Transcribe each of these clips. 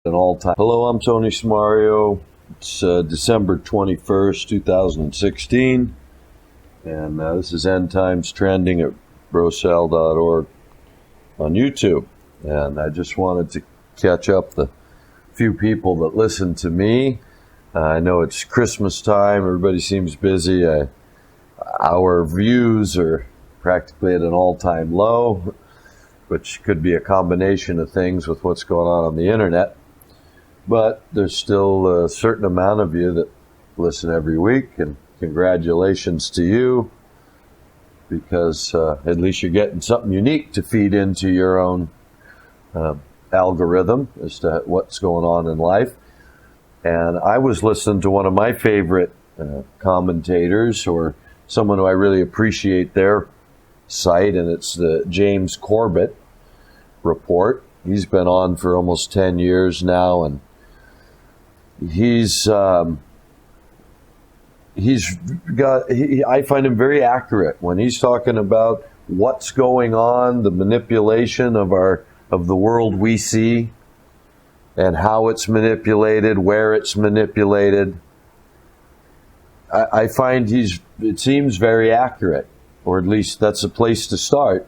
an all-time. Hello, I'm Tony Smario. It's December 21st, 2016, and this is End Times Trending at brosal.org on YouTube. And I just wanted to catch up the few people that listen to me. I know it's Christmas time. Everybody seems busy. Our views are practically at an all-time low, which could be a combination of things with what's going on the internet. But there's still a certain amount of you that listen every week, and congratulations to you, because at least you're getting something unique to feed into your own algorithm as to what's going on in life. And I was listening to one of my favorite commentators, or someone who I really appreciate their site, and it's the James Corbett Report. He's been on for almost 10 years now, and I find him very accurate when he's talking about what's going on, the manipulation of the world we see, and how it's manipulated, where it's manipulated. I find it seems very accurate, or at least that's a place to start.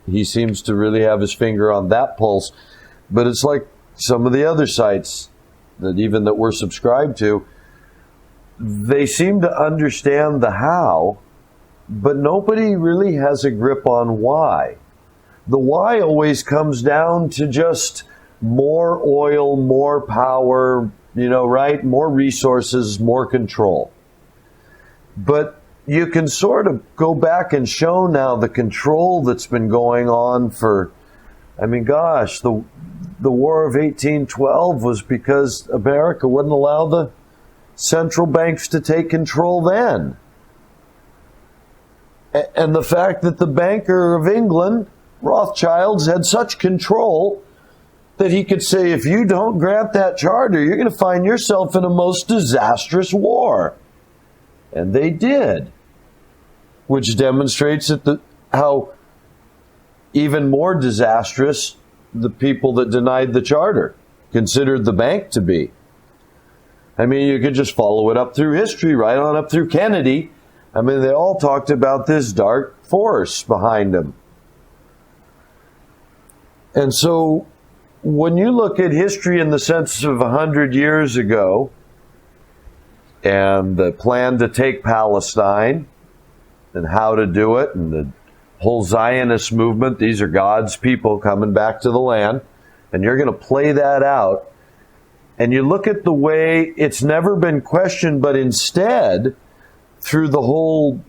He seems to really have his finger on that pulse. But it's like some of the other sites that we're subscribed to, they seem to understand the how, but nobody really has a grip on why. The why always comes down to just more oil, more power, right? More resources, more control. But you can sort of go back and show now the control that's been going on for, the War of 1812 was because America wouldn't allow the central banks to take control then. And the fact that the Banker of England, Rothschilds, had such control that he could say, if you don't grant that charter, you're going to find yourself in a most disastrous war. And they did, which demonstrates how even more disastrous the people that denied the charter considered the bank to be. You could just follow it up through history, right on up through Kennedy. They all talked about this dark force behind them. And so when you look at history in the sense of 100 years ago, and the plan to take Palestine, and how to do it, and the whole Zionist movement, these are God's people coming back to the land, and you're going to play that out, and you look at the way it's never been questioned, but instead, through the whole,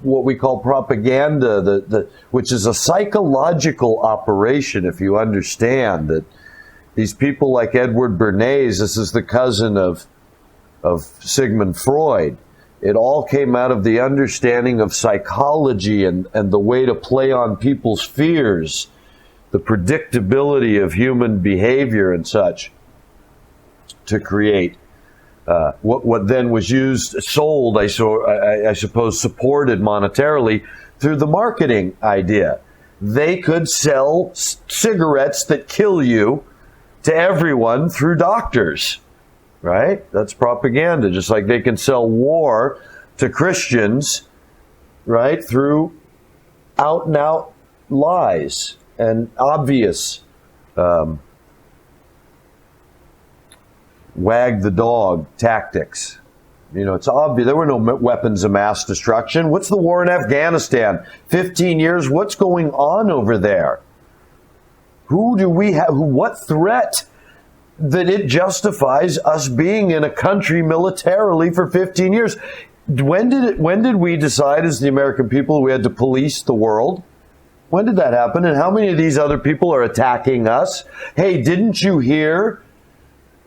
what we call propaganda, which is a psychological operation, if you understand that these people like Edward Bernays, this is the cousin of Sigmund Freud. It all came out of the understanding of psychology and the way to play on people's fears, the predictability of human behavior and such, to create what then was sold, I suppose, supported monetarily through the marketing idea. They could sell cigarettes that kill you to everyone through doctors. Right? That's propaganda. Just like they can sell war to Christians, right? Through out and out lies and obvious wag the dog tactics. It's obvious. There were no weapons of mass destruction. What's the war in Afghanistan? 15 years. What's going on over there? Who do we have? What threat that it justifies us being in a country militarily for 15 years. When did we decide as the American people we had to police the world? When did that happen? And how many of these other people are attacking us? Hey, didn't you hear?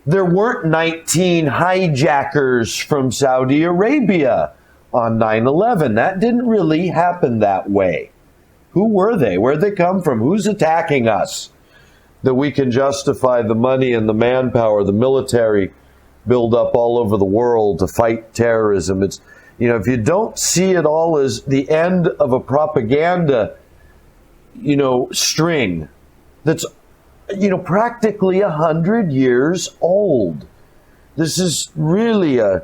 There weren't 19 hijackers from Saudi Arabia on 9/11. That didn't really happen that way. Who were they? Where'd they come from? Who's attacking us? That we can justify the money and the manpower, the military build up all over the world to fight terrorism. It's, if you don't see it all as the end of a propaganda, string that's practically 100 years old. This is really I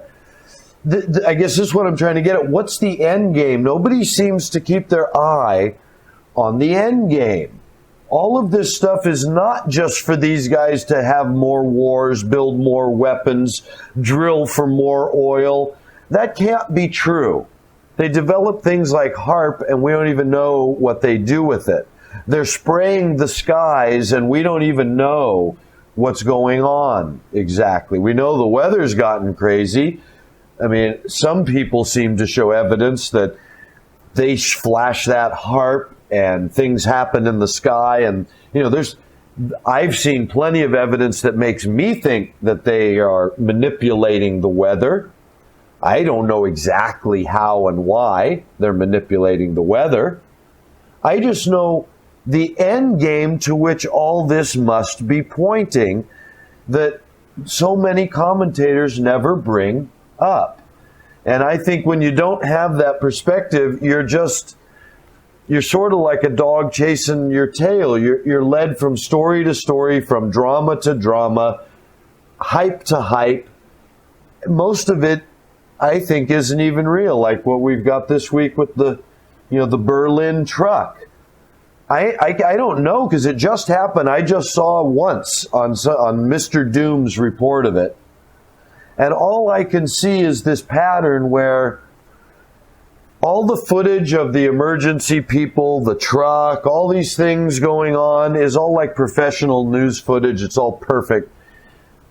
guess this is what I'm trying to get at. What's the end game? Nobody seems to keep their eye on the end game. All of this stuff is not just for these guys to have more wars, build more weapons, drill for more oil. That can't be true. They develop things like HAARP, and we don't even know what they do with it. They're spraying the skies, and we don't even know what's going on exactly. We know the weather's gotten crazy. I mean, some people seem to show evidence that they flash that HAARP and things happen in the sky. And, I've seen plenty of evidence that makes me think that they are manipulating the weather. I don't know exactly how and why they're manipulating the weather. I just know the end game to which all this must be pointing that so many commentators never bring up. And I think when you don't have that perspective, you're sort of like a dog chasing your tail. You're led from story to story, from drama to drama, hype to hype. Most of it, I think, isn't even real, like what we've got this week with the Berlin truck. I don't know, because it just happened. I just saw once on Mr. Doom's report of it. And all I can see is this pattern where all the footage of the emergency people, the truck, all these things going on is all like professional news footage. It's all perfect.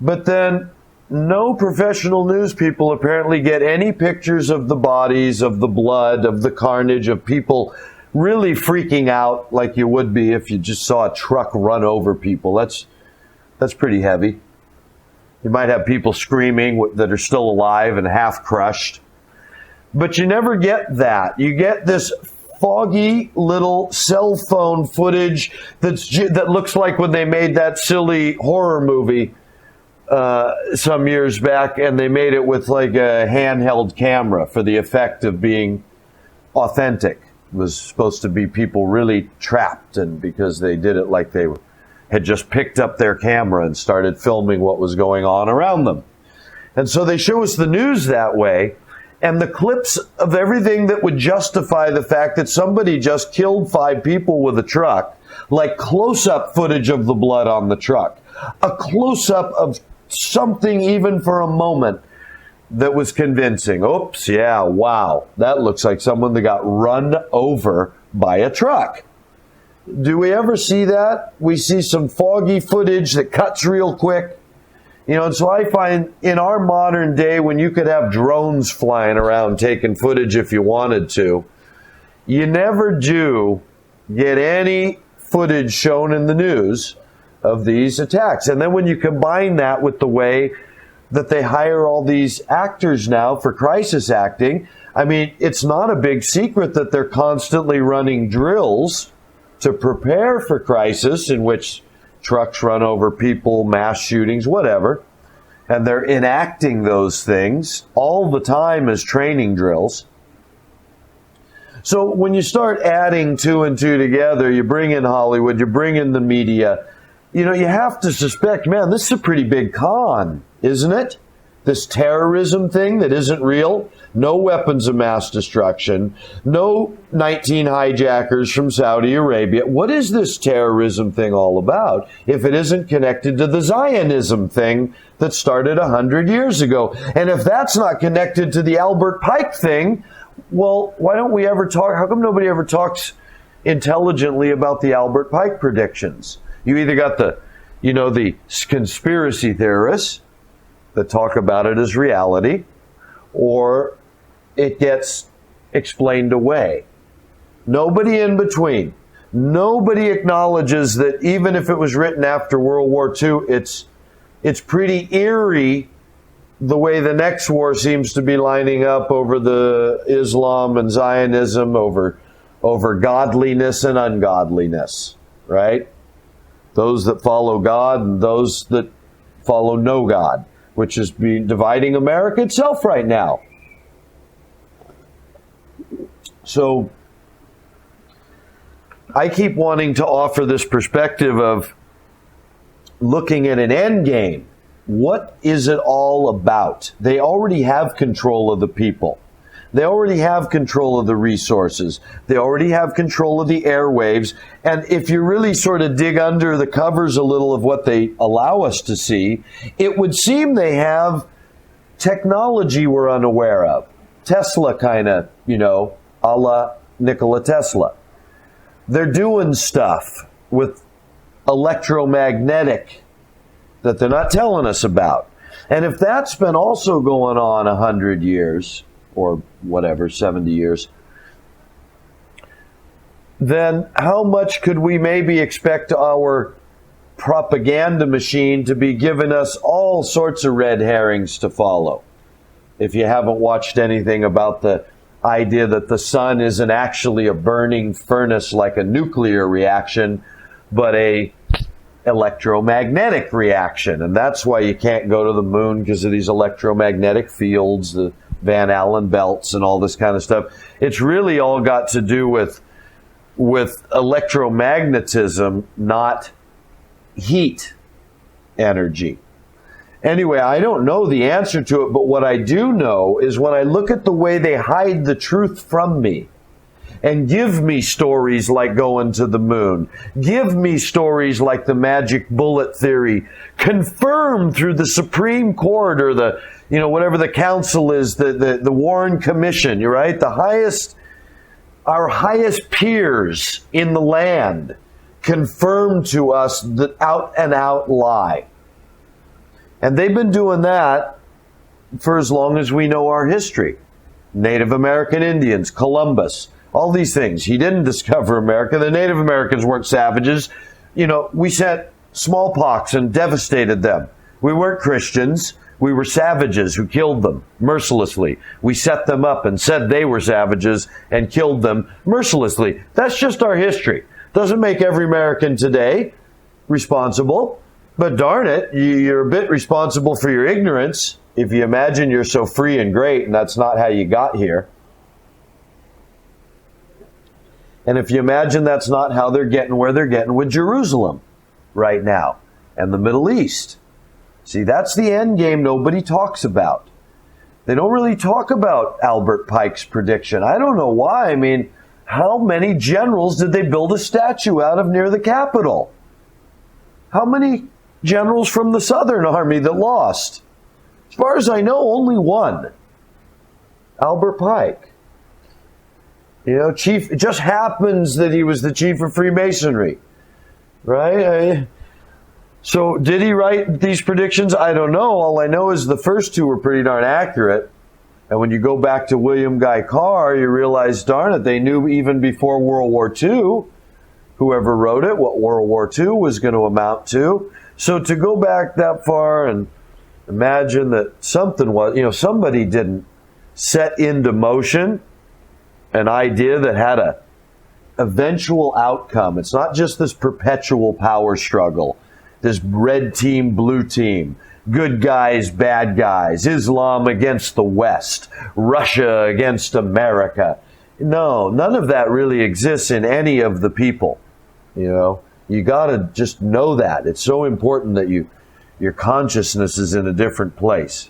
But then no professional news people apparently get any pictures of the bodies, of the blood, of the carnage, of people really freaking out like you would be if you just saw a truck run over people. That's pretty heavy. You might have people screaming that are still alive and half crushed. But you never get that. You get this foggy little cell phone footage that looks like when they made that silly horror movie some years back, and they made it with like a handheld camera for the effect of being authentic. It was supposed to be people really trapped, and because they did it like they had just picked up their camera and started filming what was going on around them. And so they show us the news that way, and the clips of everything that would justify the fact that somebody just killed 5 people with a truck, like close-up footage of the blood on the truck, a close-up of something even for a moment that was convincing. Oops, yeah, wow, that looks like someone that got run over by a truck. Do we ever see that? We see some foggy footage that cuts real quick. And so I find in our modern day, when you could have drones flying around taking footage if you wanted to, you never do get any footage shown in the news of these attacks. And then when you combine that with the way that they hire all these actors now for crisis acting, I mean, it's not a big secret that they're constantly running drills to prepare for crisis, in which trucks run over people, mass shootings, whatever. And they're enacting those things all the time as training drills. So when you start adding 2 and 2 together, you bring in Hollywood, you bring in the media, you have to suspect, man, this is a pretty big con, isn't it? This terrorism thing that isn't real. No weapons of mass destruction. No 19 hijackers from Saudi Arabia. What is this terrorism thing all about if it isn't connected to the Zionism thing that started 100 years ago? And if that's not connected to the Albert Pike thing, well, why don't we ever talk? How come nobody ever talks intelligently about the Albert Pike predictions? You either got the conspiracy theorists that talk about it as reality, or it gets explained away. Nobody in between. Nobody acknowledges that even if it was written after World War II, it's pretty eerie the way the next war seems to be lining up over the Islam and Zionism, over godliness and ungodliness, right? Those that follow God and those that follow no God, which is dividing America itself right now. So I keep wanting to offer this perspective of looking at an end game. What is it all about? They already have control of the people. They already have control of the resources. They already have control of the airwaves. And if you really sort of dig under the covers a little of what they allow us to see, it would seem they have technology we're unaware of. Tesla kind of, a la Nikola Tesla. They're doing stuff with electromagnetic that they're not telling us about. And if that's been also going on 100 years, or whatever, 70 years, then how much could we maybe expect our propaganda machine to be giving us all sorts of red herrings to follow? If you haven't watched anything about the idea that the sun isn't actually a burning furnace like a nuclear reaction, but a electromagnetic reaction. And that's why you can't go to the moon, because of these electromagnetic fields, the Van Allen belts and all this kind of stuff. It's really all got to do with electromagnetism, not heat energy. Anyway, I don't know the answer to it, but what I do know is when I look at the way they hide the truth from me and give me stories like going to the moon, give me stories like the magic bullet theory, confirmed through the Supreme Court or the, whatever the council is, the Warren Commission, you're right? Our highest peers in the land confirm to us the out and out lie. And they've been doing that for as long as we know our history. Native American Indians, Columbus, all these things. He didn't discover America. The Native Americans weren't savages. We sent smallpox and devastated them. We weren't Christians. We were savages who killed them mercilessly. We set them up and said they were savages and killed them mercilessly. That's just our history. Doesn't make every American today responsible. But darn it, you're a bit responsible for your ignorance if you imagine you're so free and great and that's not how you got here. And if you imagine that's not how they're getting where they're getting with Jerusalem right now and the Middle East. See, that's the end game nobody talks about. They don't really talk about Albert Pike's prediction. I don't know why. I mean, how many generals did they build a statue out of near the Capitol? How many generals from the Southern Army that lost? As far as I know, only one. Albert Pike. Chief, it just happens that he was the chief of Freemasonry. Right? So did he write these predictions? I don't know. All I know is the first two were pretty darn accurate. And when you go back to William Guy Carr, you realize, darn it, they knew even before World War II, whoever wrote it, what World War II was going to amount to. So to go back that far and imagine that something was, somebody didn't set into motion an idea that had a eventual outcome. It's not just this perpetual power struggle, this red team, blue team, good guys, bad guys, Islam against the West, Russia against America. No, none of that really exists in any of the people, You got to just know that. It's so important that your consciousness is in a different place.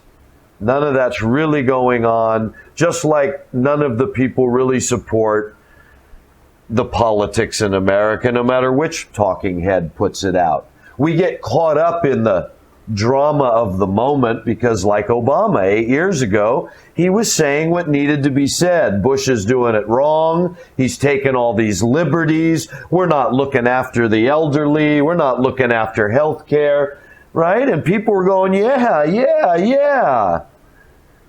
None of that's really going on, just like none of the people really support the politics in America, no matter which talking head puts it out. We get caught up in the drama of the moment because, like Obama 8 years ago, he was saying what needed to be said. Bush is doing it wrong. He's taking all these liberties. We're not looking after the elderly. We're not looking after health care. Right? And people were going, yeah.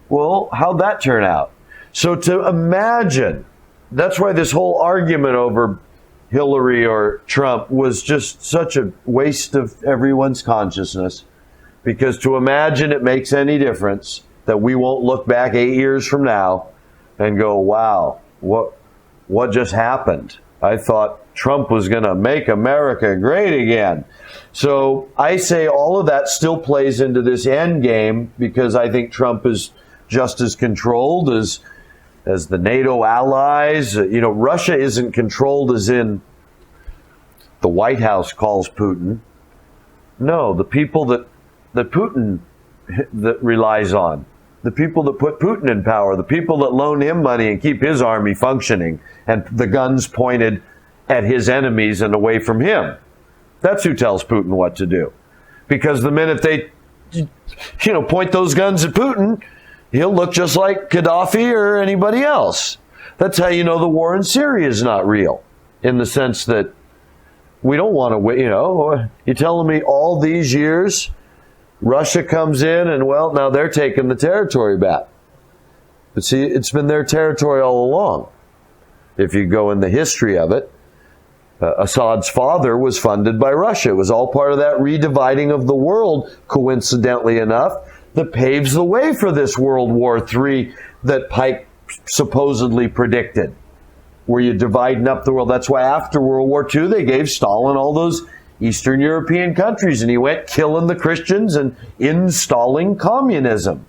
Well, how'd that turn out? So to imagine, that's why this whole argument over Hillary or Trump was just such a waste of everyone's consciousness. Because to imagine it makes any difference, that we won't look back 8 years from now and go, wow, what just happened? I thought Trump was going to make America great again. So I say all of that still plays into this end game because I think Trump is just as controlled as the NATO allies. Russia isn't controlled as in the White House calls Putin. No, the people that Putin that relies on, the people that put Putin in power, the people that loan him money and keep his army functioning, and the guns pointed at his enemies and away from him. That's who tells Putin what to do. Because the minute they, point those guns at Putin, he'll look just like Gaddafi or anybody else. That's how you know the war in Syria is not real, in the sense that we don't want to, you're telling me all these years Russia comes in and, well, now they're taking the territory back. But see, it's been their territory all along. If you go in the history of it, Assad's father was funded by Russia. It was all part of that redividing of the world, coincidentally enough, that paves the way for this World War III that Pike supposedly predicted, where you're dividing up the world. That's why after World War II, they gave Stalin all those Eastern European countries, and he went killing the Christians and installing communism.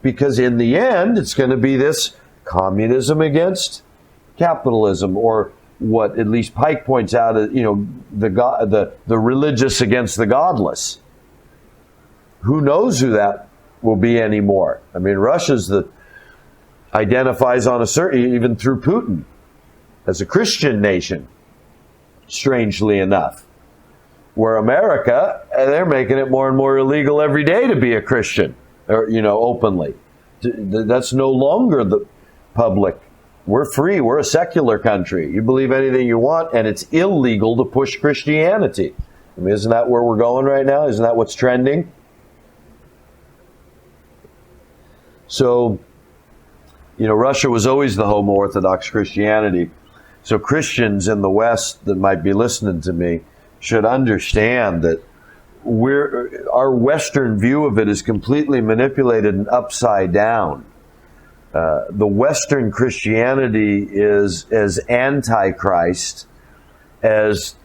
Because in the end, it's going to be this communism against capitalism, or what at least Pike points out, the religious against the godless. Who knows who that will be anymore? I mean, Russia's identifies on a certain, even through Putin, as a Christian nation, strangely enough. Where America, they're making it more and more illegal every day to be a Christian, or, openly. That's no longer the public. We're free. We're a secular country. You believe anything you want, and it's illegal to push Christianity. I mean, isn't that where we're going right now? Isn't that what's trending? So, Russia was always the home of Orthodox Christianity. So Christians in the West that might be listening to me should understand that our Western view of it is completely manipulated and upside down. The Western Christianity is as antichrist as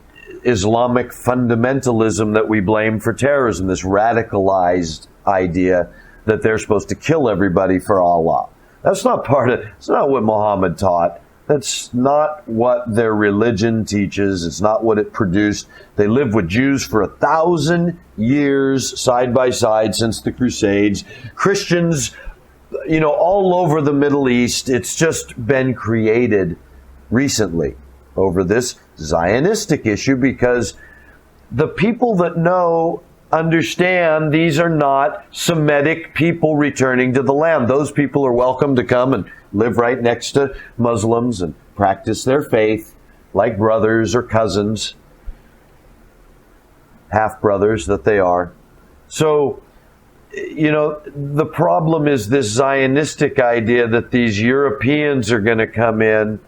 Islamic fundamentalism that we blame for terrorism, this radicalized idea that they're supposed to kill everybody for Allah. That's not it's not what Muhammad taught. That's not what their religion teaches. It's not what it produced. They lived with Jews for 1,000 years side by side since the Crusades. Christians, all over the Middle East. It's just been created recently over this Zionistic issue, because the people that understand these are not Semitic people returning to the land. Those people are welcome to come and live right next to Muslims and practice their faith like brothers or cousins, half-brothers that they are. So, the problem is this Zionistic idea that these Europeans are going to come in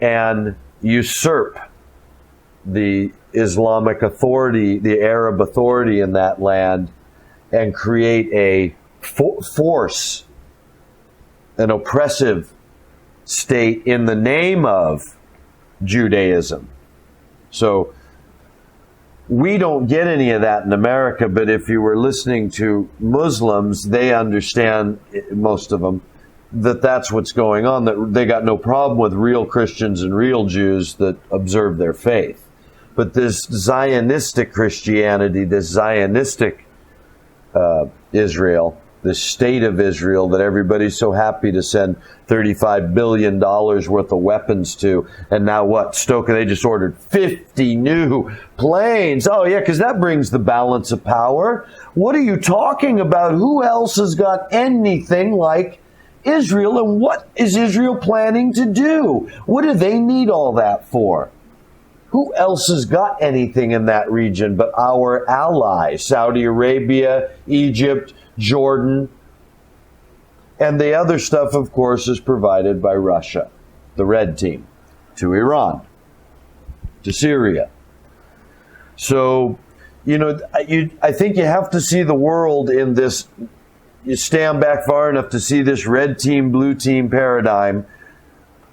and usurp the Islamic authority, the Arab authority in that land, and create a force, an oppressive state in the name of Judaism. So we don't get any of that in America, but if you were listening to Muslims, they understand, most of them, that that's what's going on, that they got no problem with real Christians and real Jews that observe their faith. But this Zionistic Christianity, this Zionistic Israel, this state of Israel that everybody's so happy to send $35 billion worth of weapons to, and now what? Stoker, they just ordered 50 new planes. Oh yeah, because that brings the balance of power. What are you talking about? Who else has got anything like Israel, and what is Israel planning to do? What do they need all that for? Who else has got anything in that region but our allies? Saudi Arabia, Egypt, Jordan. And the other stuff, of course, is provided by Russia, the red team, to Iran, to Syria. So, I think you have to see the world in this. You stand back far enough to see this red team, blue team paradigm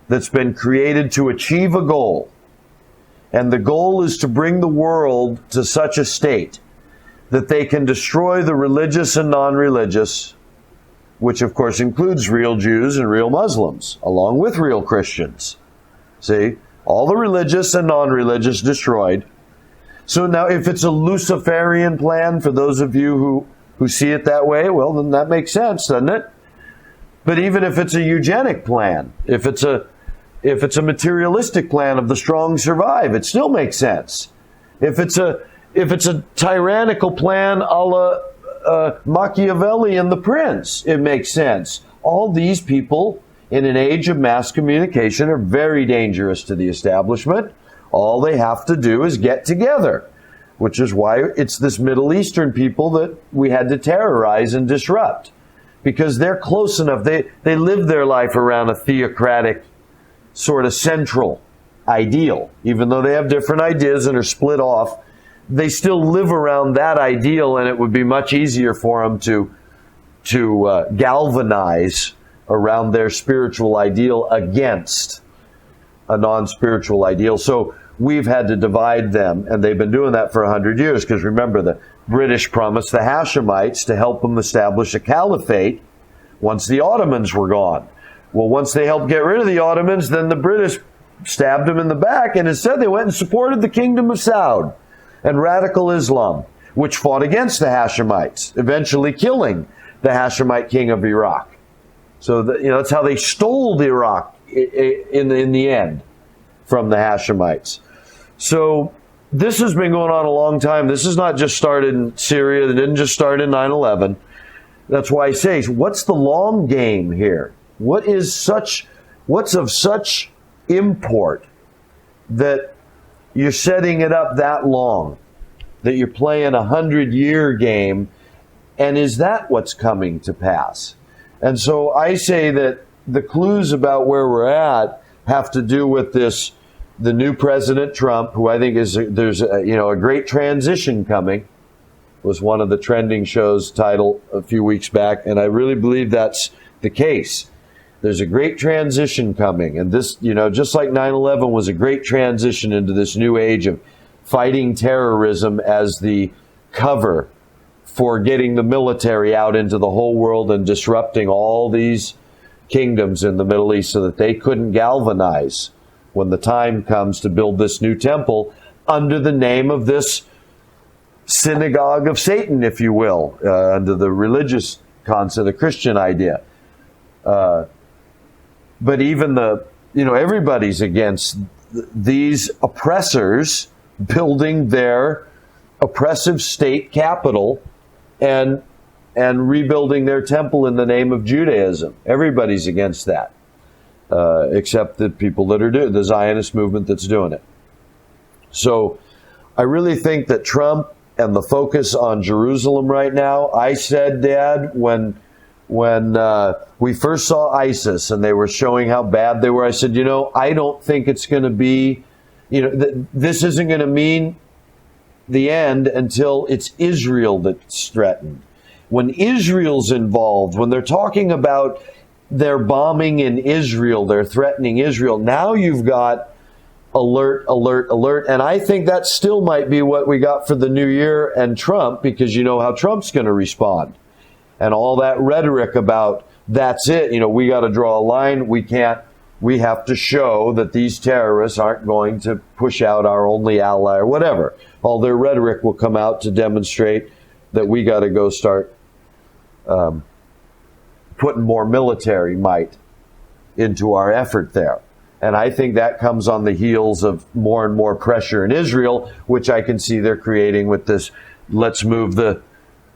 that's been created to achieve a goal. And the goal is to bring the world to such a state that they can destroy the religious and non-religious, which of course includes real Jews and real Muslims, along with real Christians. See, all the religious and non-religious destroyed. So now if it's a Luciferian plan, for those of you who see it that way, well, then that makes sense, doesn't it? But even if it's a eugenic plan, if it's a materialistic plan of the strong survive, it still makes sense. If it's a tyrannical plan a la Machiavelli and the Prince, it makes sense. All these people in an age of mass communication are very dangerous to the establishment. All they have to do is get together, which is why it's this Middle Eastern people that we had to terrorize and disrupt, because they're close enough. They live their life around a theocratic sort of central ideal. Even though they have different ideas and are split off, they still live around that ideal, and it would be much easier for them to galvanize around their spiritual ideal against a non-spiritual ideal. So we've had to divide them, and they've been doing that for 100 years, because remember, the British promised the Hashemites to help them establish a caliphate once the Ottomans were gone. Well, once they helped get rid of the Ottomans, then the British stabbed them in the back, and instead they went and supported the Kingdom of Saud and radical Islam, which fought against the Hashemites, eventually killing the Hashemite king of Iraq. So that's how they stole the Iraq in the end from the Hashemites. So this has been going on a long time. This has not just started in Syria. It didn't just start in 9/11. That's why I say, what's the long game here? What's of such import that you're setting it up that long, that you're playing a 100-year game, and is that what's coming to pass? And so I say that the clues about where we're at have to do with the new President Trump, who I think there's a great transition coming, was one of the trending shows title a few weeks back, and I really believe that's the case. There's a great transition coming, and this, just like 9/11 was a great transition into this new age of fighting terrorism as the cover for getting the military out into the whole world and disrupting all these kingdoms in the Middle East so that they couldn't galvanize when the time comes to build this new temple under the name of this synagogue of Satan, if you will, under the religious concept, the Christian idea. But even everybody's against these oppressors building their oppressive state capital and rebuilding their temple in the name of Judaism. Everybody's against that, except the people that are doing the Zionist movement that's doing it. So I really think that Trump and the focus on Jerusalem right now, I said, Dad, when we first saw ISIS and they were showing how bad they were, I said, I don't think it's going to be, this isn't going to mean the end until it's Israel that's threatened. When Israel's involved, when they're talking about their bombing in Israel, they're threatening Israel, now you've got alert, alert, alert. And I think that still might be what we got for the new year and Trump, because you know how Trump's going to respond. And all that rhetoric about that's it, we got to draw a line. We have to show that these terrorists aren't going to push out our only ally or whatever. All their rhetoric will come out to demonstrate that we got to go start putting more military might into our effort there. And I think that comes on the heels of more and more pressure in Israel, which I can see they're creating with this, let's move the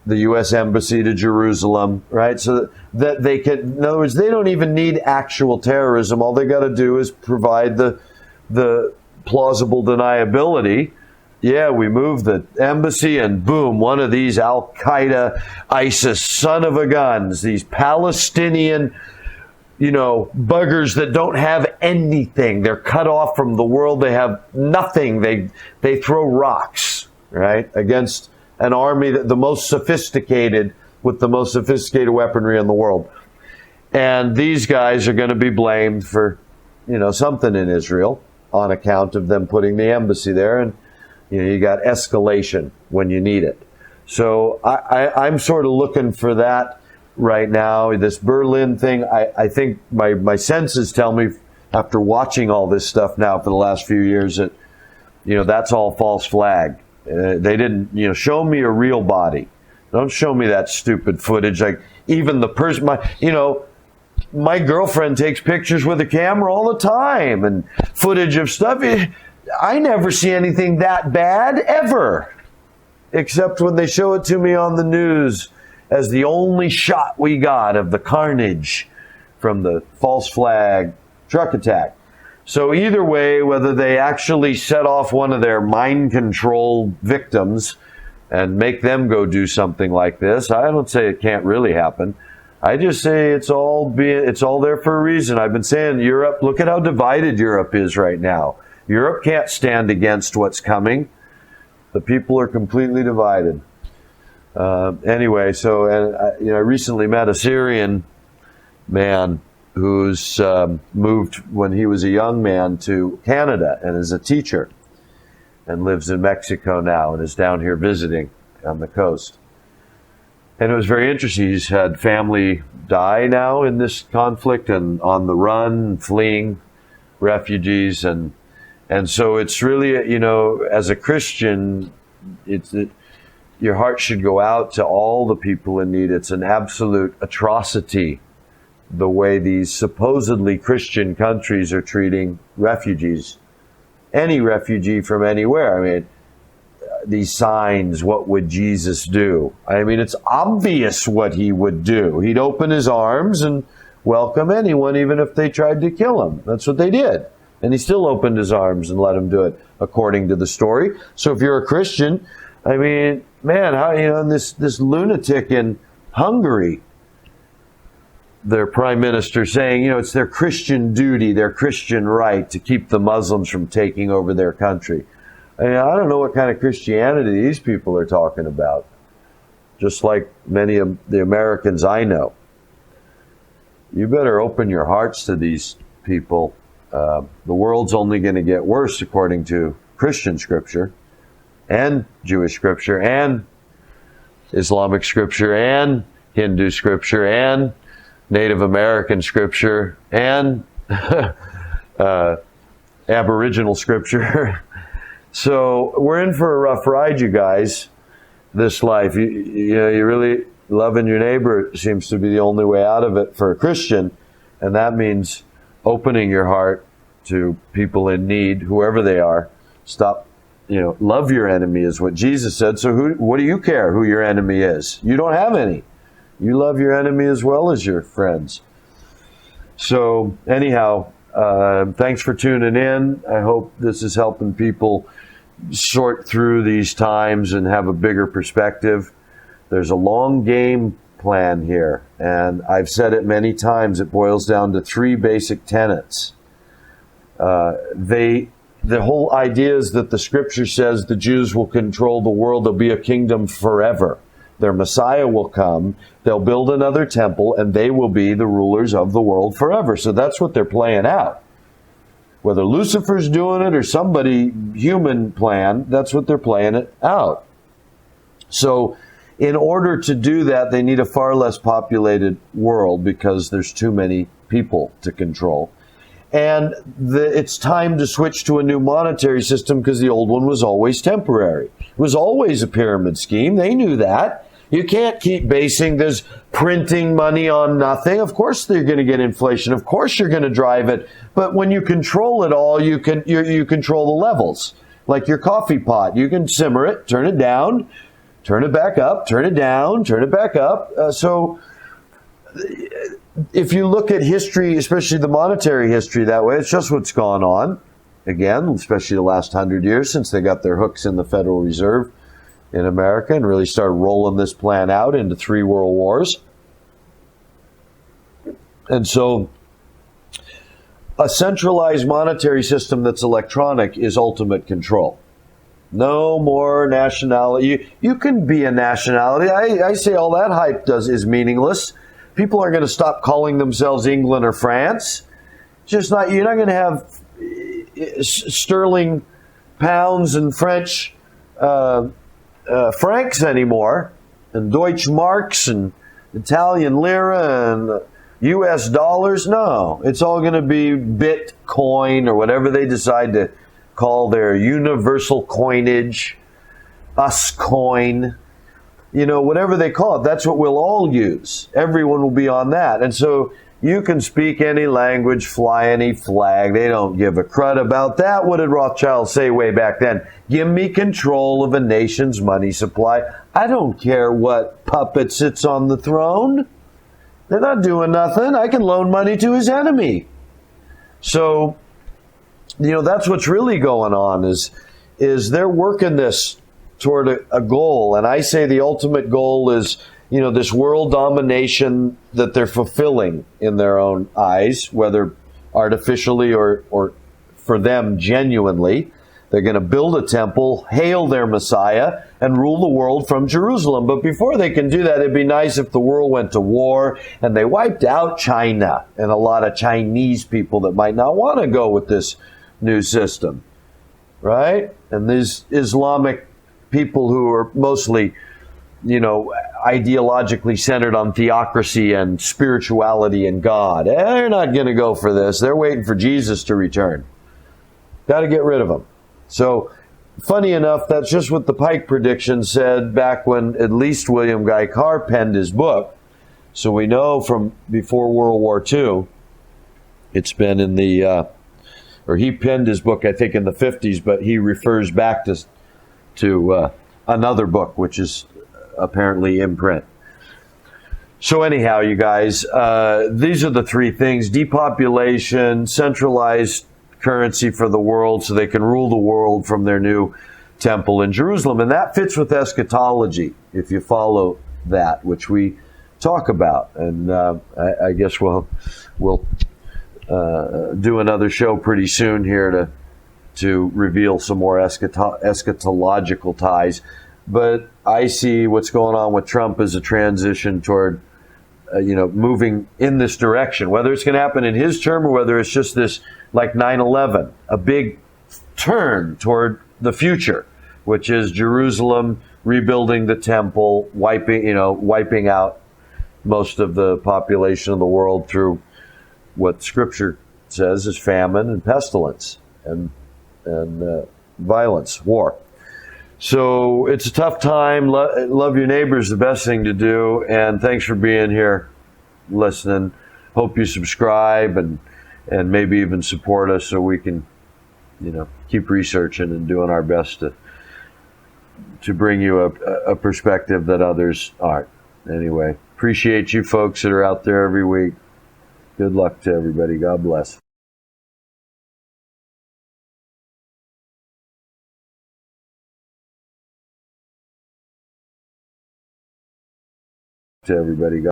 U.S. Embassy to Jerusalem, right? So that they can, in other words, they don't even need actual terrorism. All they got to do is provide the plausible deniability. Yeah, we move the embassy and boom, one of these Al-Qaeda, ISIS, son of a guns, these Palestinian, buggers that don't have anything. They're cut off from the world. They have nothing. They throw rocks, right, against an army that the most sophisticated, with the most sophisticated weaponry in the world. And these guys are going to be blamed for, something in Israel on account of them putting the embassy there. And, you got escalation when you need it. So I'm sort of looking for that right now. This Berlin thing, I think my senses tell me, after watching all this stuff now for the last few years, that, that's all false flag. They didn't, show me a real body. Don't show me that stupid footage. Like even the person, my girlfriend takes pictures with a camera all the time and footage of stuff. I never see anything that bad ever, except when they show it to me on the news as the only shot we got of the carnage from the false flag truck attack. So either way, whether they actually set off one of their mind-controlled victims and make them go do something like this, I don't say it can't really happen. I just say it's all there for a reason. I've been saying Europe, look at how divided Europe is right now. Europe can't stand against what's coming. The people are completely divided. Anyway, I recently met a Syrian man who's moved when he was a young man to Canada and is a teacher and lives in Mexico now and is down here visiting on the coast. And it was very interesting. He's had family die now in this conflict and on the run, fleeing, refugees. And so it's really, as a Christian, your heart should go out to all the people in need. It's an absolute atrocity the way these supposedly Christian countries are treating refugees. Any refugee from anywhere. I mean, these signs, what would Jesus do? I mean, it's obvious what he would do. He'd open his arms and welcome anyone, even if they tried to kill him. That's what they did. And he still opened his arms and let them do it, according to the story. So if you're a Christian, I mean, man, how, this lunatic in Hungary, their prime minister saying, it's their Christian duty, their Christian right to keep the Muslims from taking over their country. I mean, I don't know what kind of Christianity these people are talking about. Just like many of the Americans I know. You better open your hearts to these people. The world's only going to get worse according to Christian scripture and Jewish scripture and Islamic scripture and Hindu scripture and Native American scripture and Aboriginal scripture. So we're in for a rough ride, you guys, this life. You really loving your neighbor seems to be the only way out of it for a Christian. And that means opening your heart to people in need, whoever they are. Stop, love your enemy is what Jesus said. So what do you care who your enemy is? You don't have any. You love your enemy as well as your friends. So anyhow, thanks for tuning in. I hope this is helping people sort through these times and have a bigger perspective. There's a long game plan here, and I've said it many times. It boils down to three basic tenets. The whole idea is that the scripture says the Jews will control the world. There'll be a kingdom forever. Their Messiah will come. They'll build another temple, and they will be the rulers of the world forever. So that's what they're playing out. Whether Lucifer's doing it or somebody human plan, that's what they're playing it out. So in order to do that, they need a far less populated world because there's too many people to control. And it's time to switch to a new monetary system because the old one was always temporary. It was always a pyramid scheme. They knew that. You can't keep basing this printing money on nothing. Of course they're going to get inflation. Of course you're going to drive it. But when you control it all, you control the levels. Like your coffee pot. You can simmer it, turn it down, turn it back up, turn it down, turn it back up. So if you look at history, especially the monetary history that way, it's just what's gone on. Again, especially the last 100 years since they got their hooks in the Federal Reserve in America and really started rolling this plan out into 3 world wars. And so a centralized monetary system that's electronic is ultimate control. No more nationality. You can be a nationality. I say all that hype is meaningless. People are going to stop calling themselves England or France. You're not going to have sterling pounds and French francs anymore, and Deutsche Marks and Italian lira and US dollars. No, it's all going to be Bitcoin or whatever they decide to call their universal coinage. us coin, whatever they call it, that's what we'll all use. Everyone will be on that. And so you can speak any language, fly any flag. They don't give a crud about that. What did Rothschild say way back then? Give me control of a nation's money supply. I don't care what puppet sits on the throne. They're not doing nothing. I can loan money to his enemy. So, that's what's really going on is they're working this toward a goal. And I say the ultimate goal is, this world domination that they're fulfilling in their own eyes, whether artificially or for them genuinely. They're going to build a temple, hail their Messiah, and rule the world from Jerusalem. But before they can do that, it'd be nice if the world went to war and they wiped out China and a lot of Chinese people that might not want to go with this new system, right? And these Islamic people who are mostly, ideologically centered on theocracy and spirituality and God. They're not going to go for this. They're waiting for Jesus to return. Got to get rid of them. So, funny enough, that's just what the Pike prediction said back when at least William Guy Carr penned his book. So we know from before World War II, it's been in the, or he penned his book, I think, in the 50s, but he refers back to another book, which is apparently in print. So anyhow, you guys, these are the three things: depopulation, centralized currency for the world so they can rule the world from their new temple in Jerusalem. And that fits with eschatology, if you follow that, which we talk about. And I guess we'll do another show pretty soon here to reveal some more eschatological ties. But I see what's going on with Trump as a transition toward moving in this direction, whether it's going to happen in his term or whether it's just this, like 9/11, a big turn toward the future, which is Jerusalem rebuilding the temple, wiping out most of the population of the world through what Scripture says is famine and pestilence and violence, war. So it's a tough time. Love your neighbors, the best thing to do. And thanks for being here, listening. Hope you subscribe and maybe even support us so we can, keep researching and doing our best to bring you a perspective that others aren't. Anyway, appreciate you folks that are out there every week. Good luck to everybody. God bless. To everybody.